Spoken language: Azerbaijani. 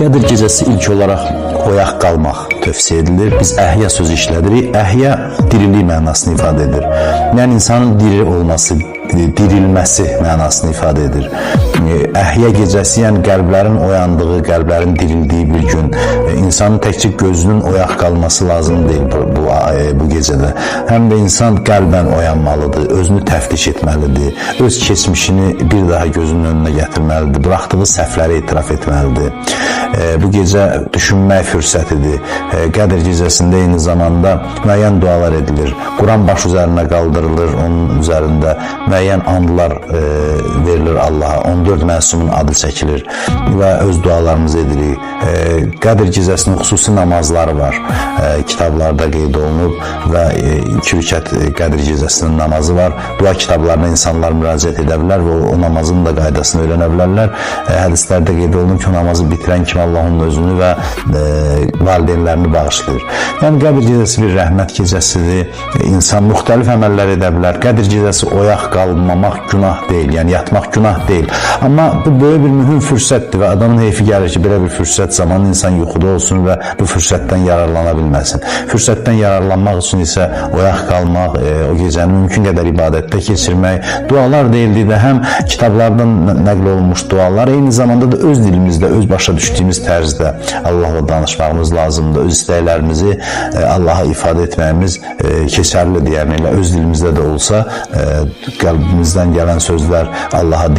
Qədir gecəsi ilk olaraq oyaq qalmaq tövsiyə edilir. Biz əhya sözü işlədirik. Əhya dirilik mənasını ifadə edir. Yəni insanın diri olması, dirilməsi mənasını ifadə edir. Əhya gecəsi, yəni qəlblərin oyandığı, qəlblərin dirildiyi bir gün. İnsanın təkcə gözünün oyaq qalması lazım deyil bu gecədə. Həm də insan qəlbən oyanmalıdır, özünü təftiş etməlidir, öz keçmişini bir daha gözünün önünə gətirməlidir, buraxdığı səhvləri etiraf etməlidir. Bu gecə düşünmək fürsətidir. Qədir gecəsində eyni zamanda müəyyən dualar edilir. Quran baş üzərinə qaldırılır, onun üzərində müəyyən andlar verilir Allaha. 14 məsumun adı çəkilir və öz dualarımızı edirik. Qədir gecəsinin xüsusi namazları var. Kitablarda qeyd olunub və 2 rükət Qədir gecəsinin namazı var. Dua kitablarına insanlar müraciət edə bilər və o namazın da qaydasını öyrənə bilərlər. Hədislərdə qeyd olunub ki, o namazı bitirən kimi Allah onun özünü və valideynlərini bağışlayır. Yəni Qədir gecəsi bir rəhmət gecəsidir. İnsan müxtəlif əməllər edə bilər. Qədir gecəsi oyaq qalmamaq günah deyil, yəni yatmaq günah deyil. Amma bu böyük bir mühüm fürsətdir və adamın heyfi gəlir ki, belə bir fürsət zamanı insan yuxuda olsun və bu fürsətdən yararlana bilməsin. Fürsətdən yararlanmaq üçün isə oyaq qalmaq, o gecəni mümkün qədər ibadətdə keçirmək, dualar deyildikdə həm kitablardan nəql olunmuş dualar, eyni zamanda da öz dilimizdə, öz başa düşdüyümüz tərzdə Allahla danışmağımız lazımdır. Öz istəklərimizi Allaha ifadə etməyimiz keçərlidir. Yəni öz dilimizdə də olsa qəlbimizdən gələn sözlər Allaha